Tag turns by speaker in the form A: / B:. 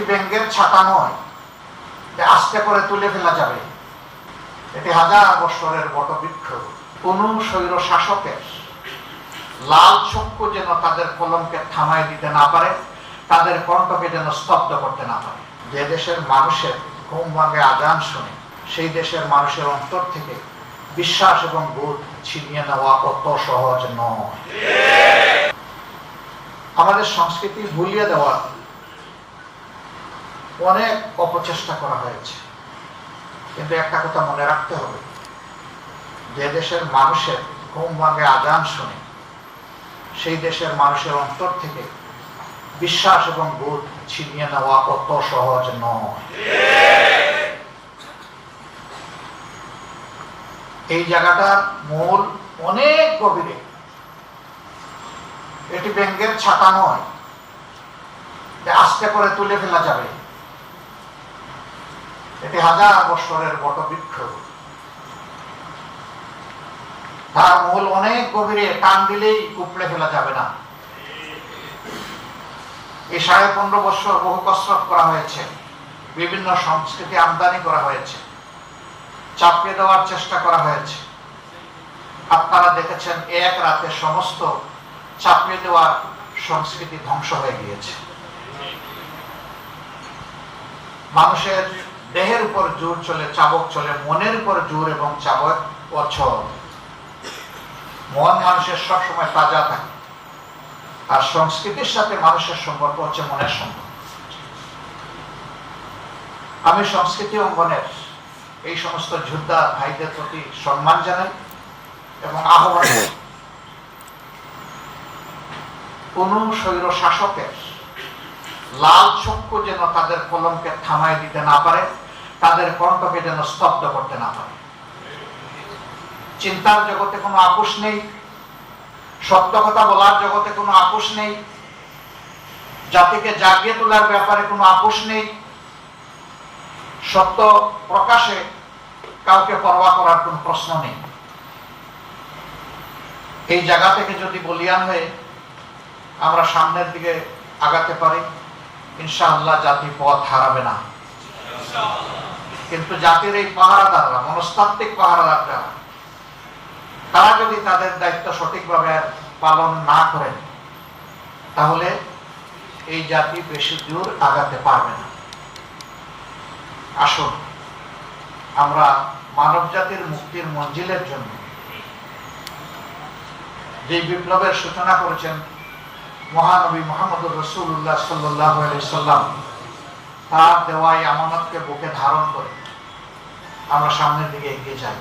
A: এটি ব্যাঙের ছাতা নয় যে আস্তে করে তুলে ফেলা যাবে। এটি হাজার বছরের বটবৃক্ষ। কোন স্বৈর শাসকের লাল চক্ষু যেন তাদের কলমকে থামায় দিতে না পারে, তাদের কণ্ঠকে যেন স্তব্ধ করতে না পারে। যে দেশের মানুষের ঘুম ভাঙে আজান শুনে, সেই দেশের মানুষের অন্তর থেকে বিশ্বাস এবং বোধ ছিনিয়ে নেওয়া অত সহজ নয়। আমাদের সংস্কৃতি ভুলিয়ে দেওয়ার অনেক অপচেষ্টা করা হয়েছে, কিন্তু একটা কথা মনে রাখতে হবে, যে দেশের মানুষের ঘুম ভাঙে আজান শুনে, সেই দেশের মানুষের অন্তর থেকে বিশ্বাস এবং বোধ ছিনিয়ে নেওয়া অত সহজ নয়। এই জায়গাটার মূল অনেক গভীরে। এটি ব্যাঙের ছাতা নয় যে আস্তে করে তুলে ফেলা যাবে। এটি হাজার বছরের বটবৃক্ষ। তার মূল অনেক গভীরে, টান দিলেই উপড়ে ফেলা যাবে না। এই 15.5 বছর বহু কসরত করা হয়েছে, বিভিন্ন সংস্কৃতি আমদানি করা হয়েছে, চাপিয়ে দেওয়ার চেষ্টা করা হয়েছে। আপনারা দেখেছেন এক রাতে সমস্ত চাপিয়ে দেওয়ার সংস্কৃতি ধ্বংস হয়ে গিয়েছে। মানুষের দেহের উপর জোর চলে, চাবক চলে, মনের উপর জোর এবং চাবক অচল। মন মানুষের সবসময় তাজা থাকে, আর সংস্কৃতির সাথে মানুষের সম্পর্ক হচ্ছে মনের সম্পর্ক। আমি সংস্কৃতি অঙ্গনের এই সমস্ত যোদ্ধা ভাইদের প্রতি সম্মান জানাই এবং আহ্বান জানাই, কোন স্বৈর শাসকের লাল চক্ষু যেন তাদের কলমকে থামায় দিতে না পারে, তাদের কণ্ঠকে যেন স্তব্ধ করতে না পারে। চিন্তার জগতে কোনো আপোষ নেই, সত্য কথা বলার জগতে কোনো আপোষ নেই, জাতিকে জাগিয়ে তোলার ব্যাপারে কোনো আপোষ নেই, সত্য প্রকাশে কাউকে পরোয়া করার কোনো প্রশ্ন নেই। এই জায়গা থেকে যদি বলিয়ান হয়ে আমরা সামনের দিকে আগাতে পারি, ইনশাআল্লাহ জাতি পথ হারাবে না। কিন্তু জাতির এই পাহারাদাররা, মনস্তাত্ত্বিক পাহারাদাররা, তারা যদি তাদের দায়িত্ব সঠিকভাবে পালন না করেন, তাহলে এই জাতি বেশি দূর আগাতে পারবে না। আসুন আমরা মানব জাতির মুক্তির মঞ্জিলের জন্য যে বিপ্লবের সূচনা করেছেন মহানবী মুহাম্মদুর রাসূলুল্লাহ সাল্লাল্লাহু আলাইহি সাল্লাম, তার দেওয়া এই আমানতকে বুকে ধারণ করে আমরা সামনের দিকে এগিয়ে যাই।